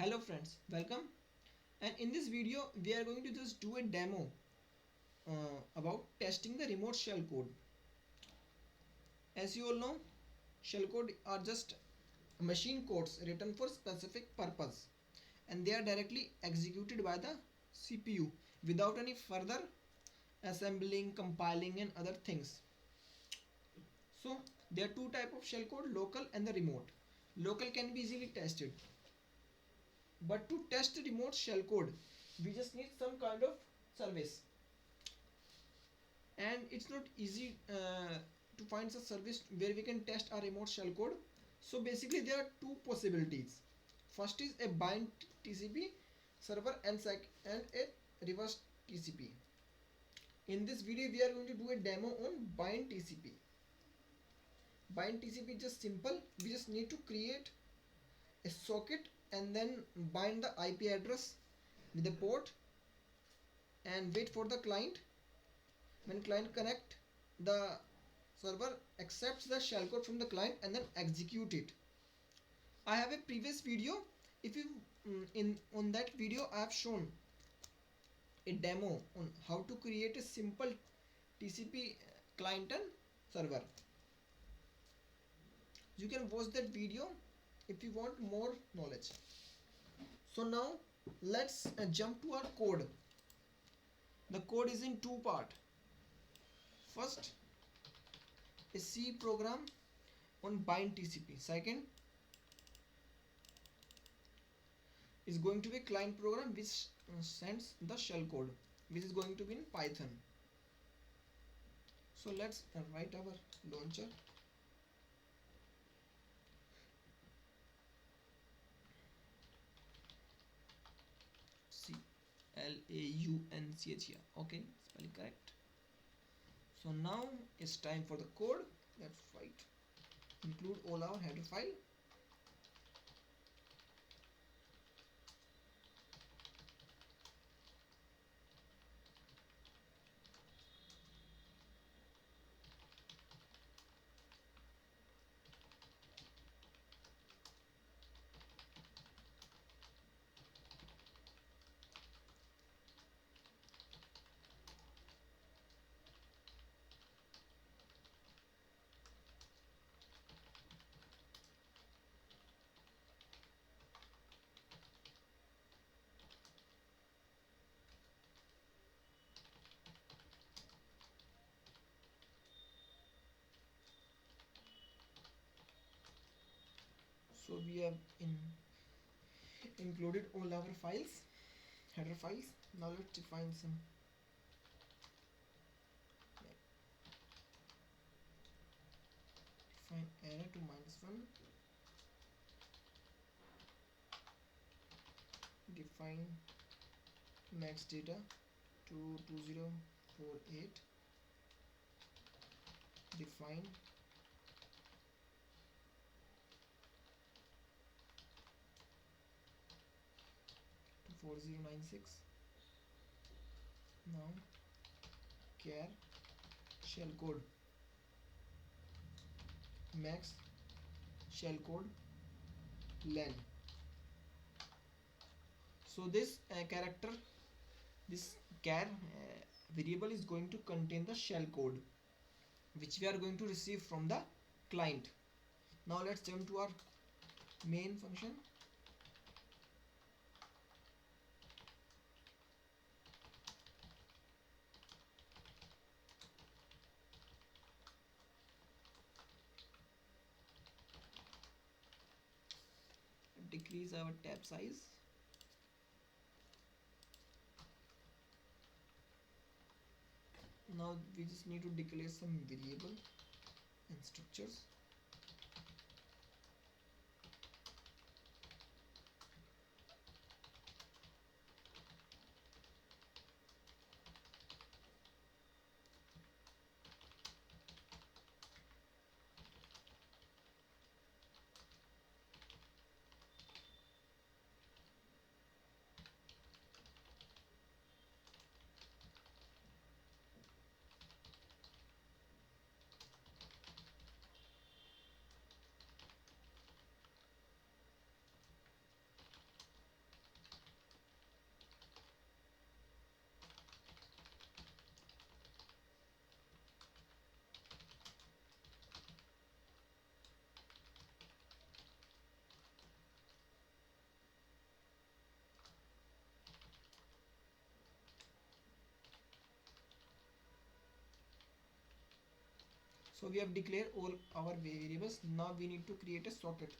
Hello friends, welcome. And in this video we are going to just do a demo about testing the remote shellcode. As you all know, shellcode are just machine codes written for specific purpose, and they are directly executed by the CPU without any further assembling, compiling and other things. So there are two type of shellcode, local and the remote. Local can be easily tested, but to test remote shellcode we just need some kind of service, and it's not easy to find a service where we can test our remote shellcode. So basically there are two possibilities. First is a bind TCP server and a reverse TCP. In this video we are going to do a demo on bind TCP. Bind TCP is just simple. We just need to create a socket and then bind the IP address with the port and wait for the client. When client connect, the server accepts the shellcode from the client and then execute it. I have a previous video. If you in on that video I have shown a demo on how to create a simple TCP client and server. You can watch that video if you want more knowledge. So now let's jump to our code. The code is in two parts. First, a C program on bind TCP. Second is going to be a client program which sends the shellcode, which is going to be in Python. So let's write our launcher. CLAUNCH. Okay, spelling correct. So now it's time for the code. Let's write. Include all our header file. So we have included all our files, header files. Now let's define some define array to -1, define max data to 2048, define to 4096. Now char shellcode max shellcode len. So this character, this char variable is going to contain the shellcode which we are going to receive from the client. Now let's jump to our main function. Decrease our tab size. Now we just need to declare some variable and structures. So we have declared all our variables. Now we need to create a socket.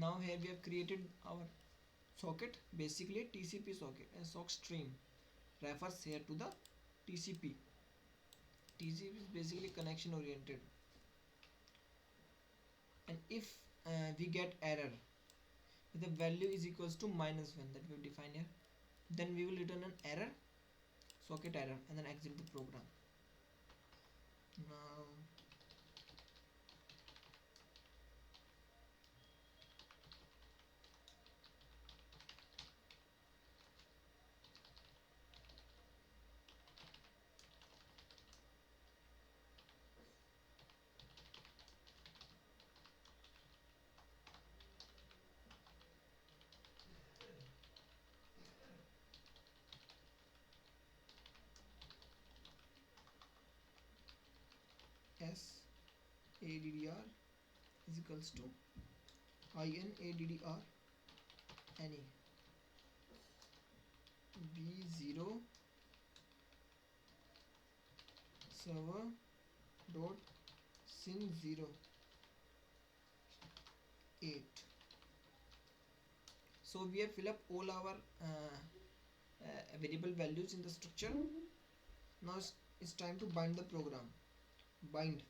Now here we have created our socket, basically TCP socket, and sock stream refers here to the TCP. TCP is basically connection oriented, and if we get error, the value is equals to -1 that we have defined here, then we will return an error, socket error, and then exit the program. Now SADDR is equals to INADDR NE B0 server dot sin 08. So we have filled up all our variable values in the structure. Now it's time to bind the program. Bind,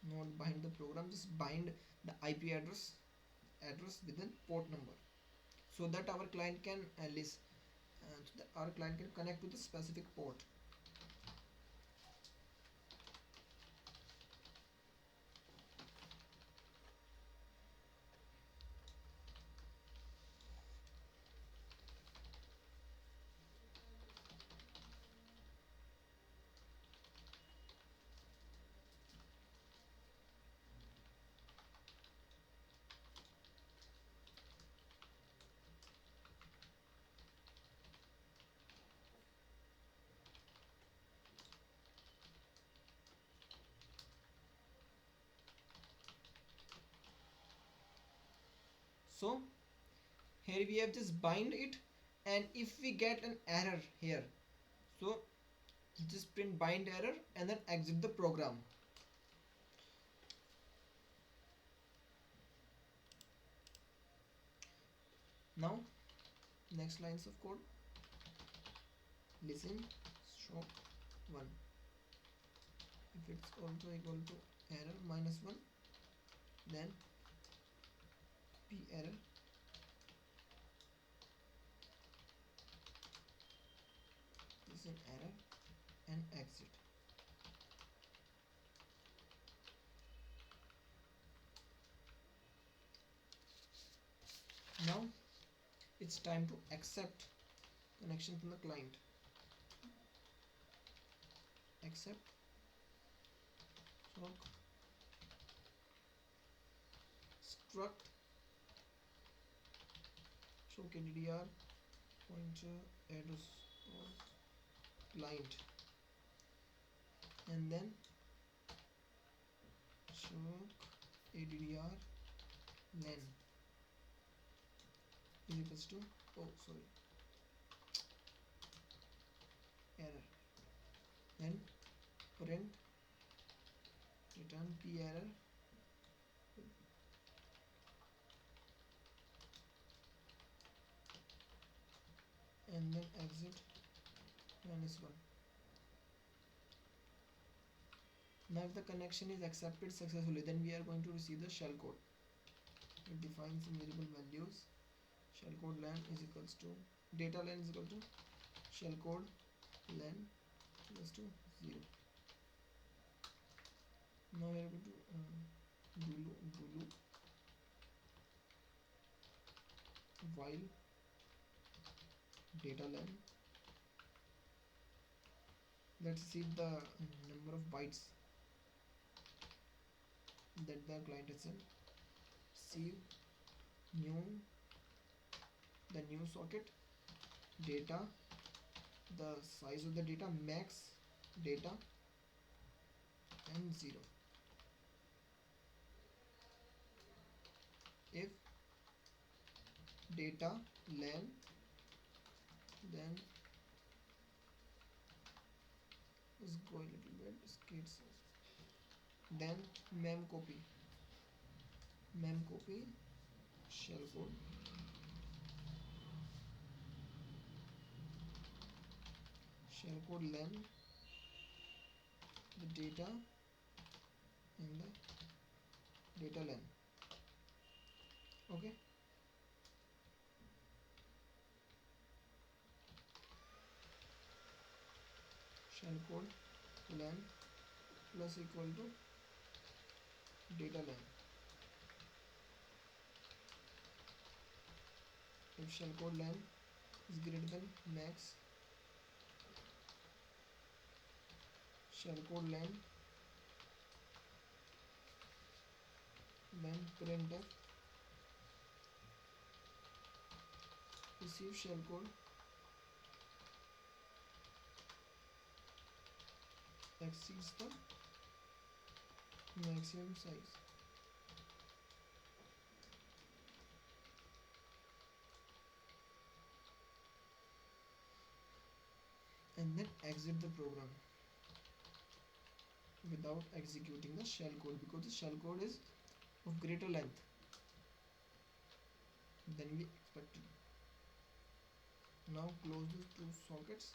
not bind the program, just bind the IP address with the port number, so that our client can our client can connect to the specific port. So here we have just bind it, and if we get an error here, so just print bind error and then exit the program. Now next lines of code, listen show 1, if it's also equal to error -1, then p error is an error and exit. Now it's time to accept connection from the client. Accept sock struct showkddr pointer address of client, and then showkddr len is equals to error, then print return p error and then exit -1. Now if the connection is accepted successfully, then we are going to receive the shellcode. It defines some variable values. Shellcode len is equals to data len is equal to shellcode len equals to 0. Now we are going to while data len, let's see the number of bytes that the client has sent. See new, the new socket, data, the size of the data, max data, and 0. If data len, then let's go a little bit skits, then mem copy shellcode, len, the data and the data len. Okay, shellcode len plus equal to data len. If shellcode len is greater than max shellcode len, then printf receive shellcode exceeds the maximum size. And then exit the program without executing the shellcode, because the shellcode is of greater length than we expected. Now close the two sockets.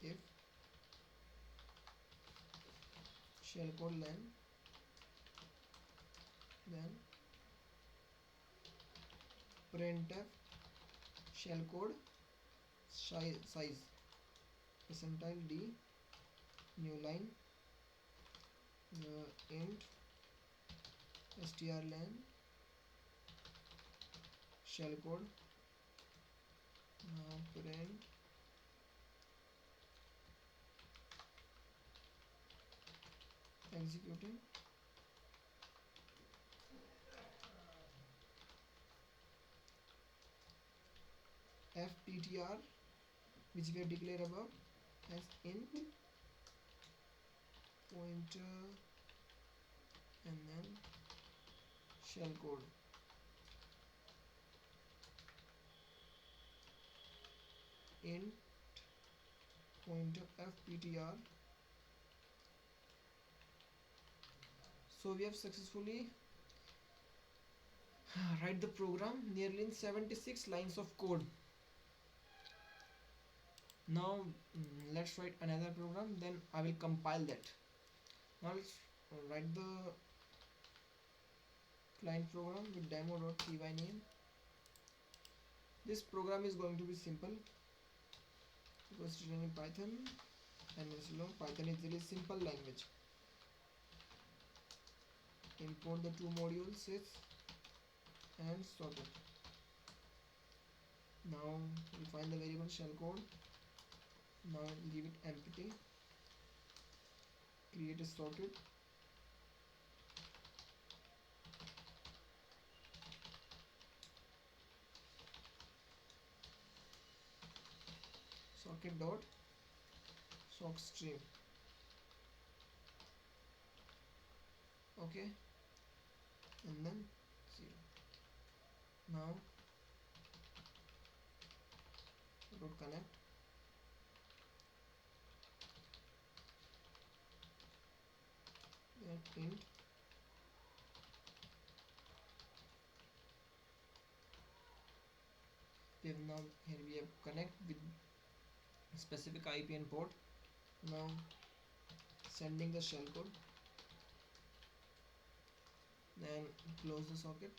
If shellcode len, then printf shellcode size percentile d, new line, int strlen shellcode. Now print executing. fptr, which we have declared above as int pointer, and then shellcode. Int pointer fptr. So we have successfully write the program nearly in 76 lines of code. Now let's write another program, then I will compile that. Now let's write the client program with demo.py name. This program is going to be simple because it's written in Python, and as you know, Python is a really simple language. Import the two modules, sys and socket. Now we find the variable shellcode. Now leave it empty. Create a socket. Socket dot sock stream. Okay, and then 0. Now dot connect. Then int we have now here we have connect with specific IP and port. Now sending the shellcode. Then close the socket.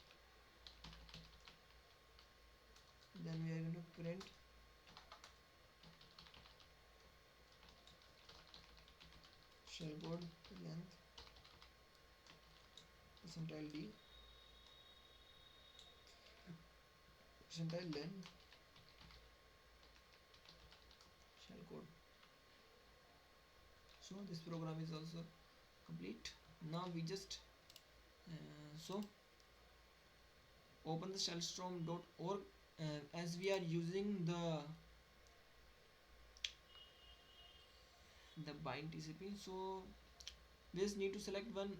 Then we are going to print shellcode length percentile d percentile length shellcode. So this program is also complete. Now we just so open the shellstorm.org as we are using the bind TCP. So we just need to select one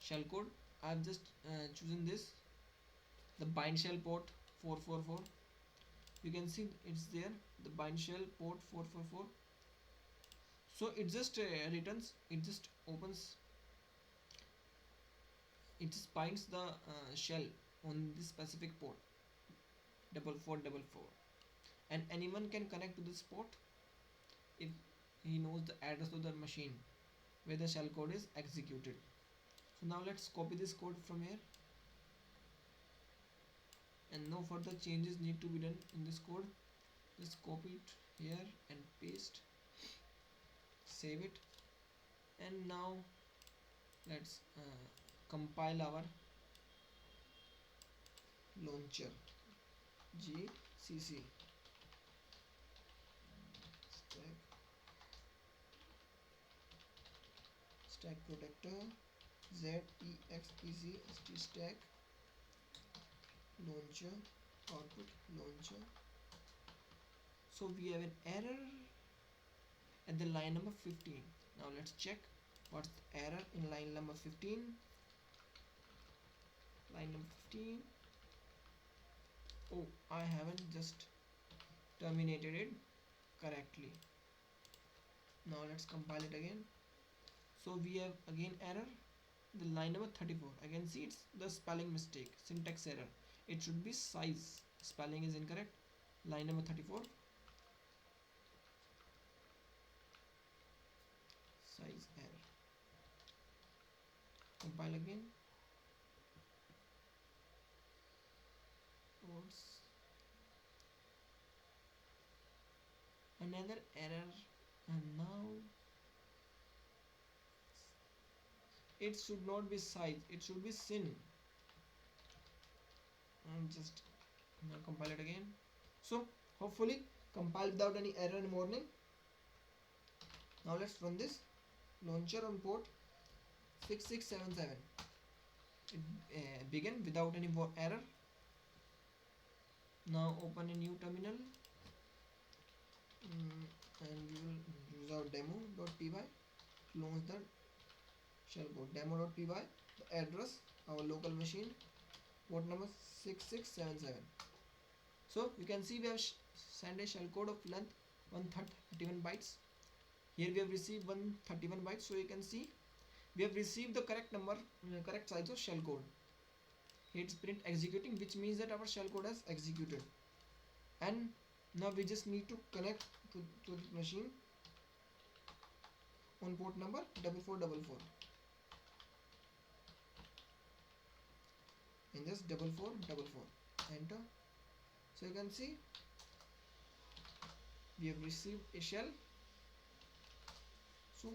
shellcode. I've just chosen this, the bind shell port 444. You can see it's there, the bind shell port 444. So it just returns, it just opens, it just binds the shell on this specific port 4444, and anyone can connect to this port if he knows the address of the machine where the shell code is executed. So now let's copy this code from here, and no further changes need to be done in this code. Just copy it here and paste, save it, and now let's compile our launcher gcc stack protector zexec stack launcher output launcher. So we have an error at the line number 15. Now let's check what's the error in line number 15. Line number 15. Oh, I haven't just terminated it correctly. Now let's compile it again. So we have again error, the line number 34. I can see it's the spelling mistake, syntax error. It should be size, spelling is incorrect. Line number 34, size error. Compile again. What's another error? And now it should not be size, it should be sin. Just now compile it again. So hopefully compile without any error in the morning. Now let's run this launcher on port 6677. It began without any error. Now open a new terminal, and we will use our demo.py to launch the shellcode. Demo.py, the address, our local machine, port number 6677. So you can see we have sent a shellcode of length 131 bytes. Here we have received 131 bytes. So you can see we have received the correct number, correct size of shellcode. Here it's print executing, which means that our shellcode has executed. And now we just need to connect to the machine on port number 4444. And just 4444. Enter. So you can see we have received a shell. So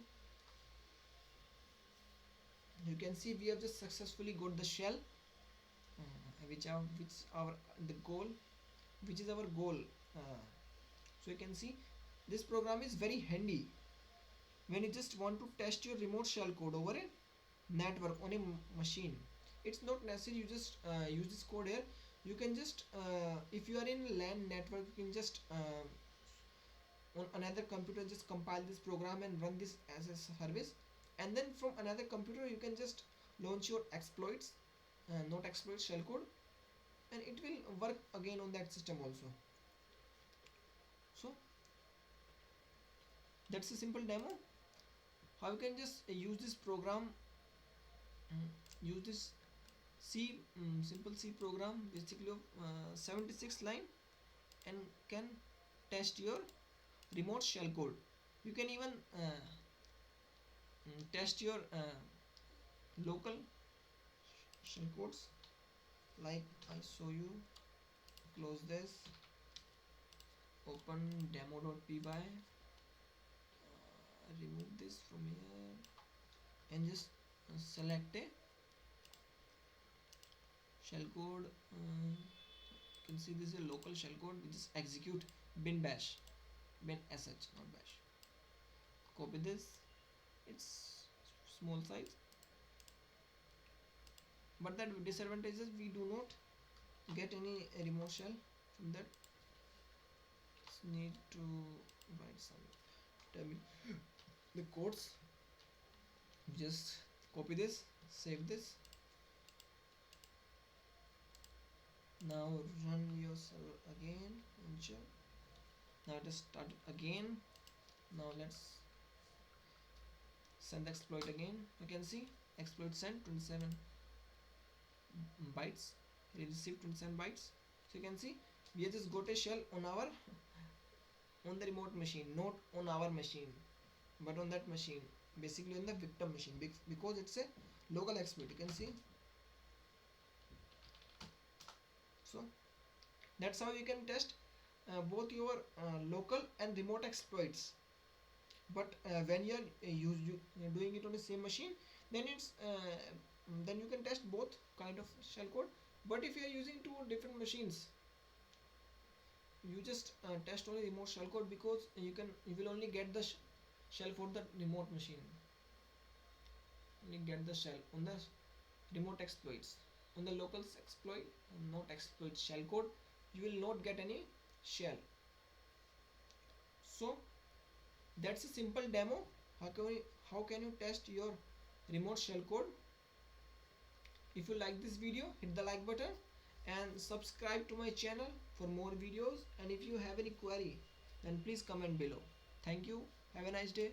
you can see we have just successfully got the shell, which is our goal. So you can see this program is very handy when you just want to test your remote shellcode over a network on a machine. It's not necessary you just use this code here. You can just if you are in LAN network, you can just on another computer just compile this program and run this as a service, and then from another computer you can just launch your exploits, not exploit shellcode, and it will work again on that system also. So that's a simple demo how you can just use this program, use this simple C program, basically of 76 line, and can test your remote shellcode. You can even test your local shellcodes, like I show you. Close this, open demo.py, remove this from here and just select a shellcode. You can see this is a local shellcode. We just execute bin bash, bin sh, not bash. Copy this. It's small size, but that disadvantage is we do not get any remote shell from that. Just need to write some the codes. Just copy this, save this. Now run your server again, enter. Now just start it again. Now let's send the exploit again. You can see exploit sent 27 bytes, he received 27 bytes. So you can see we have just got a shell on our on the remote machine, not on our machine, but on that machine, basically on the victim machine, because it's a local exploit. You can see. So that's how you can test both your local and remote exploits. But when you're doing it on the same machine, then it's then you can test both kind of shellcode. But if you are using two different machines, you just test only remote shellcode, because you will only get the shell for the remote machine. Only get the shell on the remote exploits. On the local exploit, not exploit shellcode, you will not get any shell. So that's a simple demo. How can you test your remote shellcode? If you like this video, hit the like button and subscribe to my channel for more videos. And if you have any query, then please comment below. Thank you. Have a nice day.